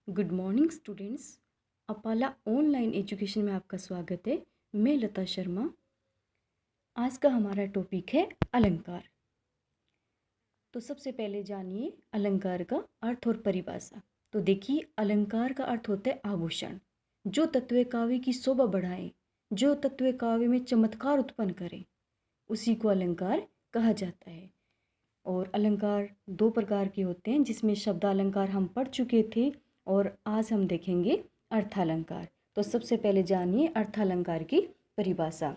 Good morning students. Apala online education में आपका स्वागत है। मैं लता शर्मा। आज का हमारा टॉपिक है अलंकार। तो सबसे पहले जानिए अलंकार का अर्थ और परिभाषा। तो देखिए, अलंकार का अर्थ होता है आभूषण, जो तत्व काव्य की शोभा बढ़ाए, जो तत्व काव्य में चमत्कार उत्पन्न करे, उसी को अलंकार कहा जाता है। और अलंकार दो प्रकार के होते हैं, जिसमें शब्दालंकार हम पढ़ चुके थे और आज हम देखेंगे अर्थालंकार। तो सबसे पहले जानिए अर्थालंकार की परिभाषा।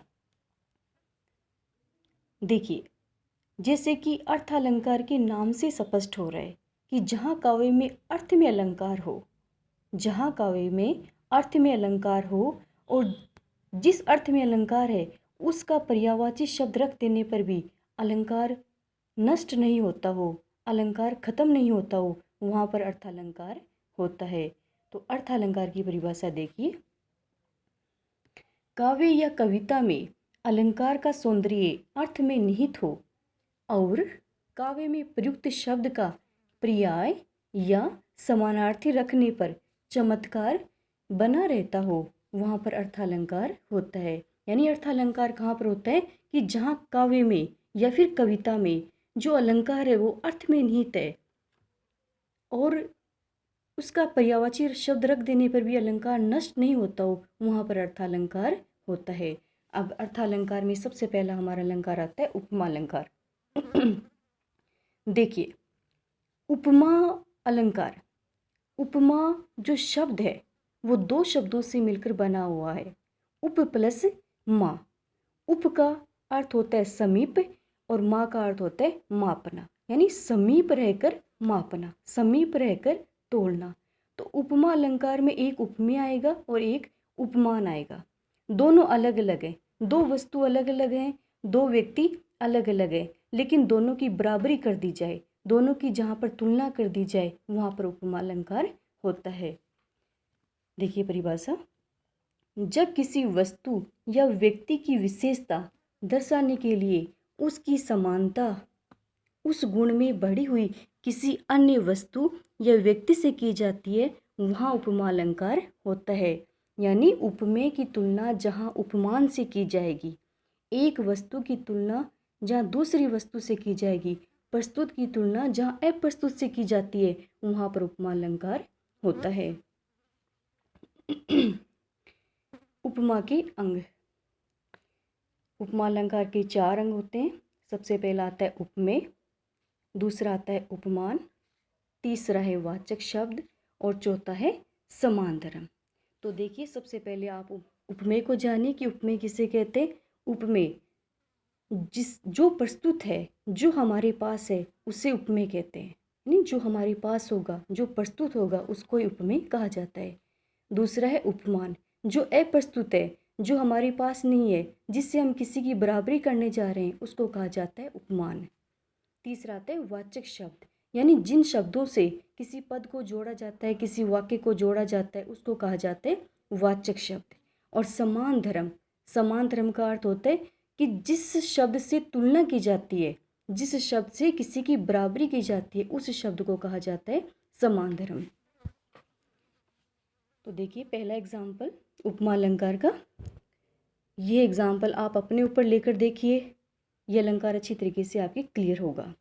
देखिए, जैसे कि अर्थालंकार के नाम से स्पष्ट हो रहा है कि जहाँ काव्य में अर्थ में अलंकार हो, जहाँ काव्य में अर्थ में अलंकार हो और जिस अर्थ में अलंकार है उसका पर्यायवाची शब्द रख देने पर भी अलंकार नष्ट नहीं होता हो, अलंकार खत्म नहीं होता हो, वहाँ पर अर्थालंकार होता है। तो अर्थालंकार की परिभाषा देखिए। काव्य या कविता में अलंकार का सौंदर्य अर्थ में निहित हो और काव्य में प्रयुक्त शब्द का पर्याय या समानार्थी रखने पर चमत्कार बना रहता हो, वहाँ पर अर्थालंकार होता है। यानी अर्थालंकार कहाँ पर होता है कि जहाँ काव्य में या फिर कविता में जो अलंकार है वो अर्थ में निहित है और उसका पर्यायवाची शब्द रख देने पर भी अलंकार नष्ट नहीं होता हो, वहाँ पर अर्थालंकार होता है। अब अर्थालंकार में सबसे पहला हमारा अलंकार आता है उपमा अलंकार। देखिए, उपमा अलंकार, उपमा जो शब्द है वो दो शब्दों से मिलकर बना हुआ है, उप प्लस मा। उप का अर्थ होता है समीप और माँ का अर्थ होता है मापना, यानी समीप रहकर मापना, समीप रहकर तोड़ना। तो उपमा अलंकार में एक उपमेय आएगा और एक उपमान आएगा। दोनों अलग अलग हैं, दो वस्तु अलग अलग हैं, दो व्यक्ति अलग अलग हैं, लेकिन दोनों की बराबरी कर दी जाए, दोनों की जहाँ पर तुलना कर दी जाए, वहाँ पर उपमा अलंकार होता है। देखिए परिभाषा। जब किसी वस्तु या व्यक्ति की विशेषता दर्शाने के लिए उसकी समानता उस गुण में बढ़ी हुई किसी अन्य वस्तु या व्यक्ति से की जाती है, वहाँ उपमा अलंकार होता है। यानी उपमेय की तुलना जहाँ उपमान से की जाएगी, एक वस्तु की तुलना जहाँ दूसरी वस्तु से की जाएगी, प्रस्तुत की तुलना जहाँ अप्रस्तुत से की जाती है, वहाँ पर उपमा अलंकार होता है। उपमा के अंग। उपमा अलंकार के 4 अंग होते हैं। सबसे पहला आता है उपमेय, दूसरा आता है उपमान, तीसरा है वाचक शब्द और चौथा है समान धर्म। तो देखिए, सबसे पहले आप उपमेय को जानिए कि उपमेय किसे कहते हैं। उपमेय जो प्रस्तुत है, जो हमारे पास है, उसे उपमेय कहते हैं। यानी जो हमारे पास होगा, जो प्रस्तुत होगा, उसको ही उपमेय कहा जाता है। दूसरा है उपमान, जो अप्रस्तुत है, जो हमारे पास नहीं है, जिससे हम किसी की बराबरी करने जा रहे हैं, उसको कहा जाता है उपमान। तीसरा आता है वाचक शब्द, यानी जिन शब्दों से किसी पद को जोड़ा जाता है, किसी वाक्य को जोड़ा जाता है, उसको कहा जाता है वाचक शब्द। और समान धर्म, समान धर्म का अर्थ होता है कि जिस शब्द से तुलना की जाती है, जिस शब्द से किसी की बराबरी की जाती है, उस शब्द को कहा जाता है समान धर्म। तो देखिए पहला एग्जाम्पल उपमा अलंकार का। ये एग्जाम्पल आप अपने ऊपर लेकर देखिए, ये अलंकार अच्छी तरीके से आपके क्लियर होगा।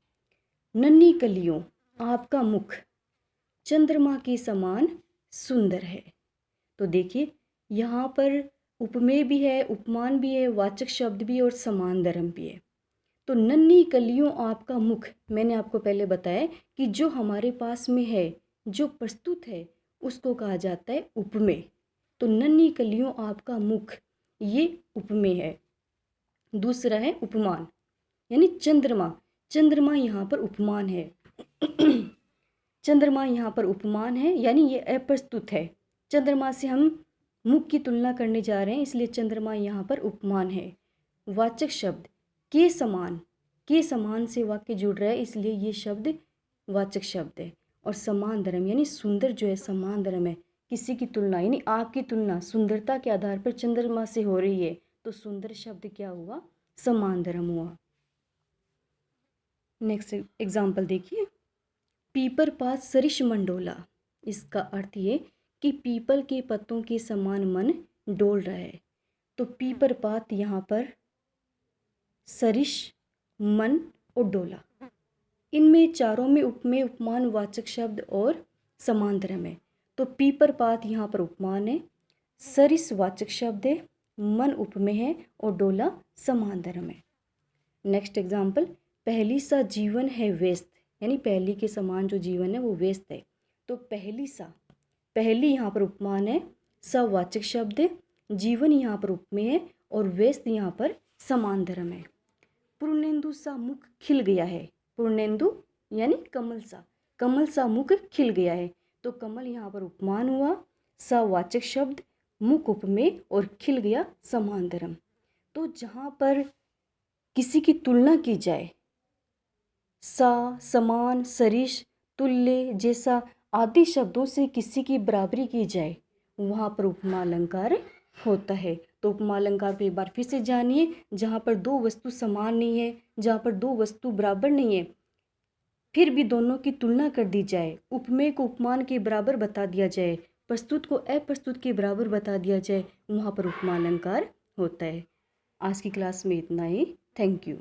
नन्ही कलियों आपका मुख चंद्रमा के समान सुंदर है। तो देखिए, यहाँ पर उपमेय भी है, उपमान भी है, वाचक शब्द भी है और समान धर्म भी है। तो नन्ही कलियों आपका मुख, मैंने आपको पहले बताया कि जो हमारे पास में है, जो प्रस्तुत है, उसको कहा जाता है उपमेय। तो नन्ही कलियों आपका मुख, ये उपमेय है। दूसरा है उपमान, यानी चंद्रमा, चंद्रमा यहाँ पर उपमान है। चंद्रमा यहाँ पर उपमान है, यानी ये अप्रस्तुत है। चंद्रमा से हम मुख की तुलना करने जा रहे हैं, इसलिए चंद्रमा यहाँ पर उपमान है। वाचक शब्द के समान, के समान से वाक्य जुड़ रहा है, इसलिए ये शब्द वाचक शब्द है। और समान धर्म, यानी सुंदर जो है समान धर्म है, किसी की तुलना, यानी आपकी तुलना सुंदरता के आधार पर चंद्रमा से हो रही है, तो सुंदर शब्द क्या हुआ, समान धर्म हुआ। नेक्स्ट एग्जाम्पल देखिए। पीपर पात सरिष मंडोला इसका अर्थ ये कि पीपल के पत्तों के समान मन डोल रहा है। तो पीपर पात यहाँ पर सरिश, मन और डोला, इनमें चारों में उपमेय उपमान वाचक शब्द और समांतरम है। तो पीपर पात यहाँ पर उपमान है, सरिस वाचक शब्द है, मन उपमेय है और डोला समांतरम है। नेक्स्ट एग्जाम्पल, पहली सा जीवन है व्यस्त, यानी पहली के समान जो जीवन है वो व्यस्त है। तो पहली सा, पहली यहाँ पर उपमान है, सवाचक शब्द है, जीवन यहाँ पर उपमेय है और व्यस्त यहाँ पर समांतरम है। पूर्णेंदु सा मुख खिल गया है, पूर्णेंदु यानी कमल सा, कमल सा मुख खिल गया है। तो कमल यहाँ पर उपमान हुआ, सवाचक शब्द, मुख उपमेय और खिल गया समांतरम। तो जहाँ पर किसी की तुलना की जाए, सा, समान, सरिश, तुल्य जैसा आदि शब्दों से किसी की बराबरी की जाए, वहाँ पर उपमा अलंकार होता है। तो उपमा अलंकार को एक बार फिर से जानिए। जहाँ पर दो वस्तु समान नहीं है, जहाँ पर दो वस्तु बराबर नहीं है, फिर भी दोनों की तुलना कर दी जाए, उपमेय को उपमान के बराबर बता दिया जाए, प्रस्तुत को अप्रस्तुत के बराबर बता दिया जाए, वहाँ पर उपमा अलंकार होता है। आज की क्लास में इतना ही। Thank you.